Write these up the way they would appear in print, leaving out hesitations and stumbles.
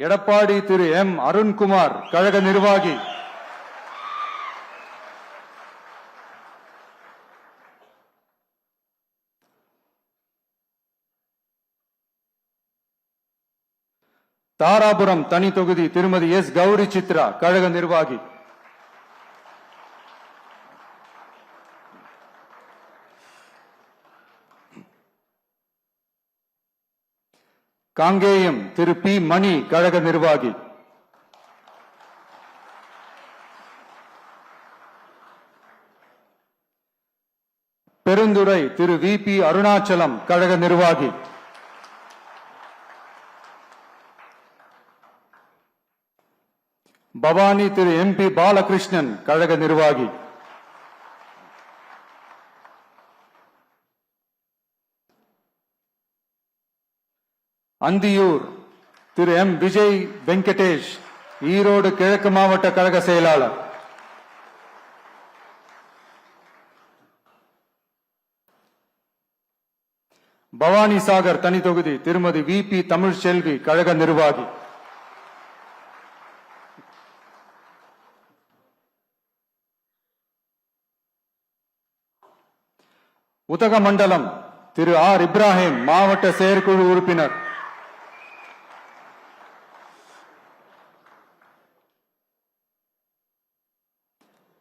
எடப்பாடி திரு M Arunkumar கழக நிர்வாகி, தாராபுரம் தனி தொகுதி திருமதி எஸ் கௌரி சித்ரா கழக நிர்வாகி, காங்கேயம் திரு பி மணி கழக நிர்வாகி, பெருந்துறை திரு வி பி அருணாச்சலம் கழக நிர்வாகி, பவானி திரு எம் பி பாலகிருஷ்ணன் கழக நிர்வாகி, அந்தியூர் திரு எம் விஜய் வெங்கடேஷ் ஈரோடு கிழக்கு மாவட்ட கழக செயலாளர், பவானி சாகர் தனி தொகுதி திருமதி வி பி தமிழ்செல்வி கழக நிர்வாகி, உதகமண்டலம் திரு ஆர் இப்ராஹிம் மாவட்ட செயற்குழு உறுப்பினர்,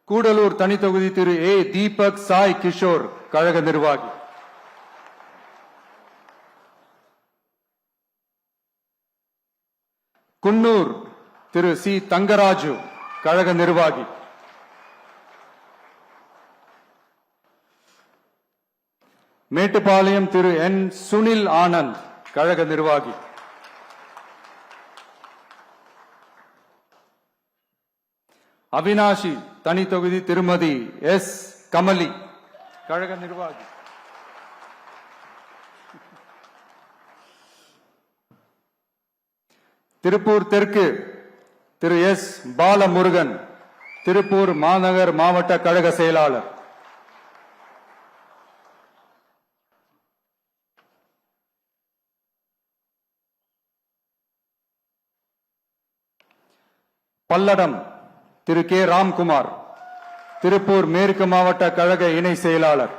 கூடலூர் தனி தொகுதி திரு ஏ தீபக் சாய் கிஷோர் கழக நிர்வாகி, குன்னூர் திரு சி தங்கராஜு கழக நிர்வாகி, மேட்டுப்பாளையம் திரு என் சுனில் ஆனந்த் கழக நிர்வாகி, அவினாஷி தனி தொகுதி திருமதி எஸ் கமலி கழக நிர்வாகி, திருப்பூர் தெற்கு திரு எஸ் பாலமுருகன் திருப்பூர் மாநகர் மாவட்ட கழக செயலாளர், பல்லடம் திரு கே ராம்குமார் திருப்பூர் மேற்கு மாவட்ட கழக இணை செயலாளர்,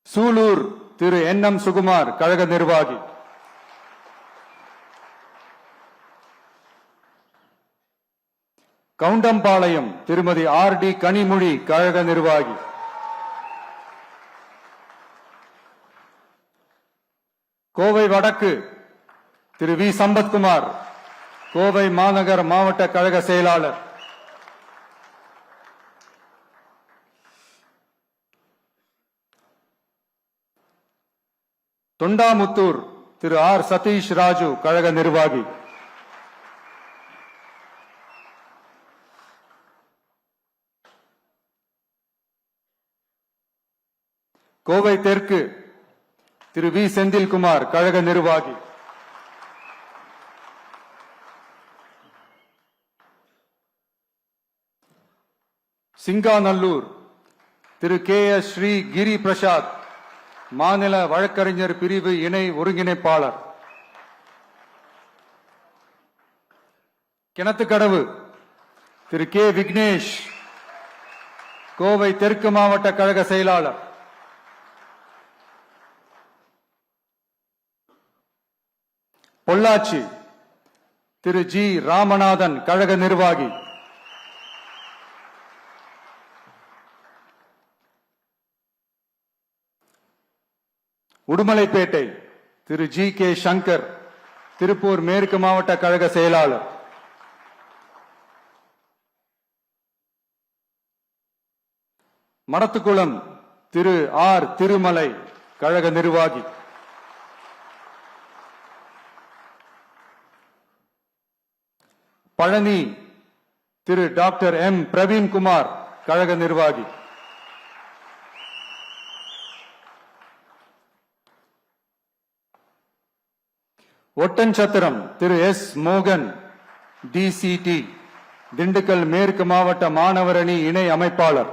சூலூர் திரு என் எம் சுகுமார் கழக நிர்வாகி, கவுண்டம்பாளையம் திருமதி ஆர் டி கனிமொழி கழக நிர்வாகி, கோவை வடக்கு திரு வி சம்பத்குமார் கோவை மாநகர் மாவட்ட கழக செயலாளர், தொண்டாமுத்தூர் திரு ஆர் சதீஷ் ராஜு கழக நிர்வாகி, கோவை தெற்கு திரு வி செந்தில்குமார் கழக நிர்வாகி, சிங்காநல்லூர் திரு கே எஸ் ஸ்ரீ கிரி பிரசாத் மாநில வழக்கறிஞர் பிரிவு இணை ஒருங்கிணைப்பாளர், கிணத்துக்கடவு திரு கே விக்னேஷ் கோவை தெற்கு மாவட்ட கழக செயலாளர், பொள்ளாச்சி திரு ஜி ராமநாதன் கழக நிர்வாகி, உடுமலைப்பேட்டை திரு ஜி கே சங்கர் திருப்பூர் மேற்கு மாவட்ட கழக செயலாளர், மடத்துக்குளம் திரு ஆர் திருமலை கழக நிர்வாகி, பழனி திரு டாக்டர் எம் பிரவீன்குமார் கழக நிர்வாகி, ஒட்டன்சத்திரம் திரு எஸ் மோகன் டிசிடி திண்டுக்கல் மேற்கு மாவட்ட மாணவர் அணி இணை அமைப்பாளர்,